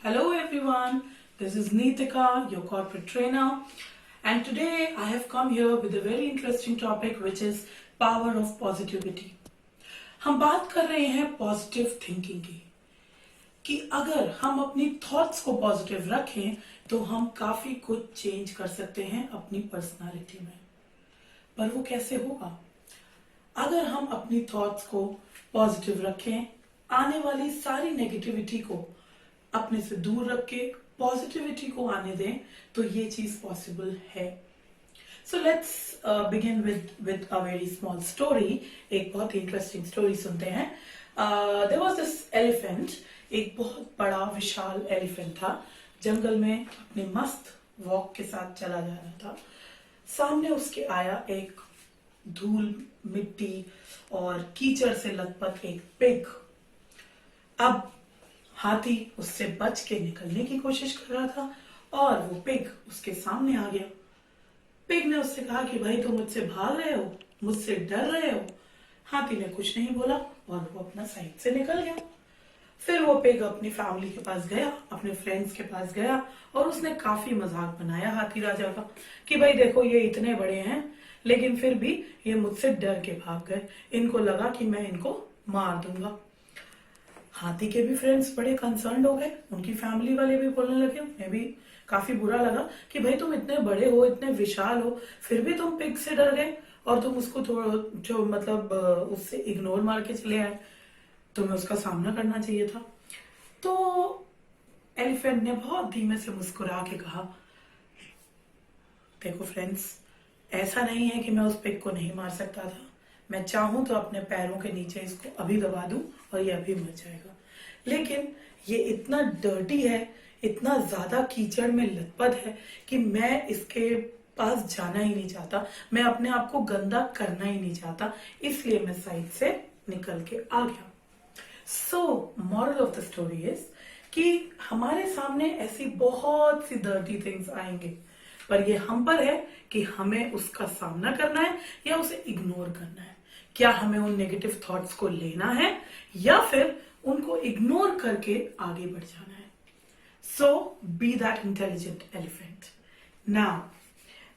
Hello everyone, this is Neetika, your corporate trainer, and today I have come here with a very interesting topic which is power of positivity. हम बात कर रहे हैं positive thinking की कि अगर हम अपनी थॉट्स को पॉजिटिव रखें तो हम काफी कुछ चेंज कर सकते हैं अपनी पर्सनालिटी में। पर वो कैसे होगा? अगर हम अपनी थॉट्स को पॉजिटिव रखें, आने वाली सारी नेगेटिविटी को अपने से दूर रख के पॉजिटिविटी को आने दें, तो ये चीज पॉसिबल है। So let's begin with a very small story. एक बहुत ही इंटरेस्टिंग स्टोरी सुनते हैं। देयर वाज दिस एलिफेंट, एक बहुत बड़ा विशाल एलिफेंट था। जंगल में अपने मस्त वॉक के साथ चला जा रहा था। सामने उसके आया एक धूल, मिट्टी और कीचड़ से लथपथ एक पिग। अब हाथी उससे बच के निकलने की कोशिश कर रहा था और वो पिग उसके सामने आ गया। पिग ने उससे कहा कि भाई तुम मुझसे भाग रहे हो, मुझसे डर रहे हो। हाथी ने कुछ नहीं बोला और वो अपना साइड से निकल गया। फिर वो पिग अपनी फैमिली के पास गया, अपने फ्रेंड्स के पास गया और उसने काफी मजाक बनाया हाथी राजा का कि भाई देखो ये इतने बड़े हैं लेकिन फिर भी ये मुझसे डर के भाग गए, इनको लगा कि मैं इनको मार दूंगा। हाथी के भी फ्रेंड्स बड़े कंसर्न हो गए, उनकी फैमिली वाले भी बोलने लगे, उन्हें भी काफी बुरा लगा कि भाई तुम इतने बड़े हो, इतने विशाल हो, फिर भी तुम पिग से डर गए और तुम उसको जो मतलब उससे इग्नोर मार के चले आए। तुम्हें उसका सामना करना चाहिए था। तो एलिफेंट ने बहुत धीमे से मुस्कुरा के कहा, देखो फ्रेंड्स, ऐसा नहीं है कि मैं उस पिग को नहीं मार सकता था। मैं चाहूं तो अपने पैरों के नीचे इसको अभी दबा दूं और ये अभी मर जाएगा, लेकिन ये इतना डर्टी है, इतना ज्यादा कीचड़ में लथपथ है कि मैं इसके पास जाना ही नहीं चाहता, मैं अपने आप को गंदा करना ही नहीं चाहता, इसलिए मैं साइड से निकल के आ गया। So moral of the story is कि हमारे सामने ऐसी बहुत सी डर्टी थिंग्स आएंगे, पर ये हम पर है कि हमें उसका सामना करना है या उसे इग्नोर करना है। क्या हमें उन नेगेटिव थॉट्स को लेना है या फिर उनको इग्नोर करके आगे बढ़ जाना है। So be that intelligent elephant. Now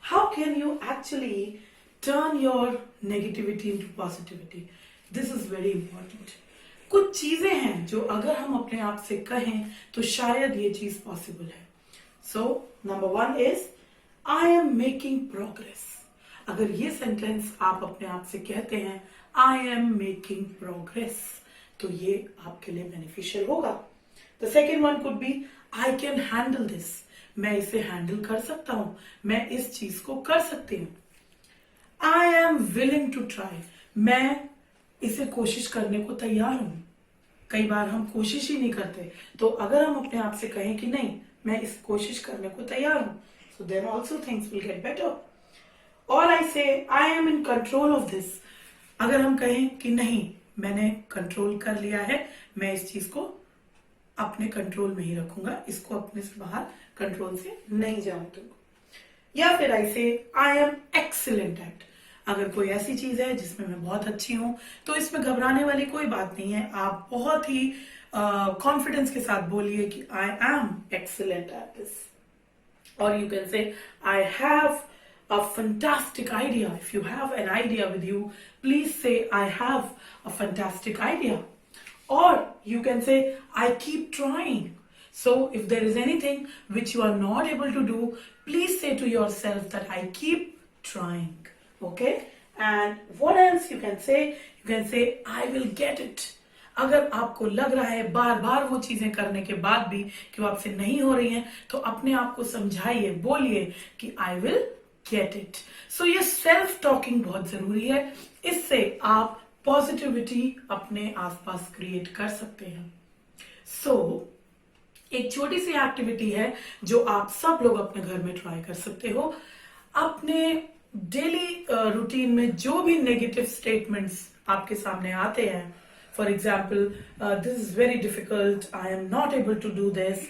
how can you actually turn your negativity into positivity? This is very important. कुछ चीजें हैं जो अगर हम अपने आप से कहें तो शायद ये चीज पॉसिबल है। So number 1 is I am making progress. अगर ये सेंटेंस आप अपने आप से कहते हैं, आई एम मेकिंग प्रोग्रेस, तो ये आपके लिए बेनिफिशियल होगा। The second one could be I can handle this. मैं इसे हैंडल कर सकता हूं, मैं इस चीज को कर सकती हूं। I am willing to try. मैं इसे कोशिश करने को तैयार हूं। कई बार हम कोशिश ही नहीं करते, तो अगर हम अपने आप से कहें कि नहीं, मैं इस कोशिश करने को तैयार हूं, so then also things will get better. Or I say I am in control of this. अगर हम कहें कि नहीं, मैंने कंट्रोल कर लिया है, मैं इस चीज को अपने कंट्रोल में ही रखूंगा, इसको अपने से बाहर कंट्रोल से नहीं जाने दूंगा। या फिर I say I am excellent at. अगर कोई ऐसी चीज है जिसमें मैं बहुत अच्छी हूं, तो इसमें घबराने वाली कोई बात नहीं है। आप बहुत ही कॉन्फिडेंस के साथ बोलिए कि I am excellent at this. Or you can say, I have a fantastic idea. If you have an idea with you, please say, I have a fantastic idea. Or you can say, I keep trying. So if there is anything which you are not able to do, please say to yourself that I keep trying. Okay? And what else you can say? You can say, I will get it. अगर आपको लग रहा है बार बार वो चीजें करने के बाद भी कि वो आपसे नहीं हो रही हैं, तो अपने आप को समझाइए, बोलिए कि आई विल गेट इट। सो ये सेल्फ टॉकिंग बहुत जरूरी है। इससे आप पॉजिटिविटी अपने आसपास क्रिएट कर सकते हैं। सो एक छोटी सी एक्टिविटी है जो आप सब लोग अपने घर में ट्राई कर सकते हो। अपने डेली रूटीन में जो भी नेगेटिव स्टेटमेंट्स आपके सामने आते हैं, for example this is very difficult, I am not able to do this,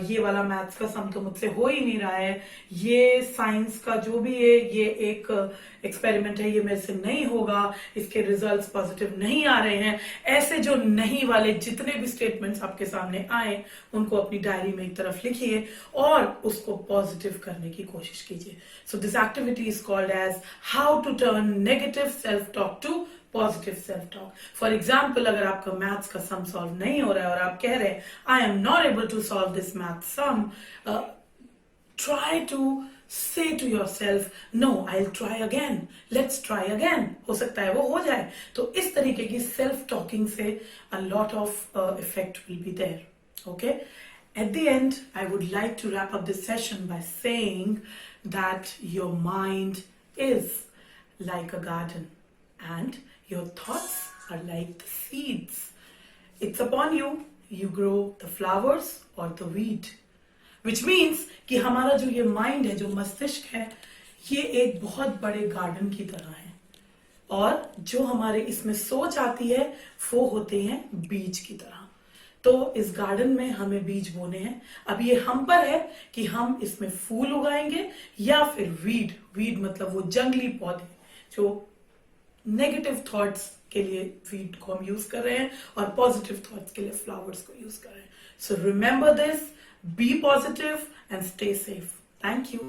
ये वाला मैथ्स का सम तो मुझसे हो ही नहीं रहा है, ये साइंस का जो भी है ये एक एक्सपेरिमेंट है, ये मेरे से नहीं होगा, इसके रिजल्ट्स पॉजिटिव नहीं आ रहे हैं। ऐसे जो नहीं वाले जितने भी स्टेटमेंट्स आपके सामने आए उनको अपनी डायरी में एक तरफ लिखिए और उसको पॉजिटिव करने की कोशिश कीजिए। So this activity is called as how to turn negative self talk to positive self talk. For example, अगर आपका मैथ्स का सम सॉल्व नहीं हो रहा है और आप कह रहे हैं I am not able to solve this math sum, try to say to yourself, no, I'll try again, let's try again, हो सकता है वो हो जाए। तो इस तरीके की सेल्फ टॉकिंग से a lot of effect will be there. Okay, at the end I would like to wrap up this session by saying that your mind is like a garden and your thoughts are like the seeds. It's upon you, you grow the flowers or the weed. Which means कि हमारा जो ये mind है, जो मस्तिष्क है, ये एक बहुत बड़े गार्डन की तरह है और जो हमारे इसमें सोच आती है वो होते हैं बीज की तरह। तो इस गार्डन में हमें बीज बोने हैं। अब ये हम पर है कि हम इसमें फूल उगाएंगे या फिर वीड मतलब वो जंगली पौधे जो नेगेटिव थॉट्स के लिए वीड को हम यूज कर रहे हैं और पॉजिटिव थॉट्स के लिए फ्लावर्स को यूज कर रहे हैं। So remember this, be positive and stay safe. Thank you.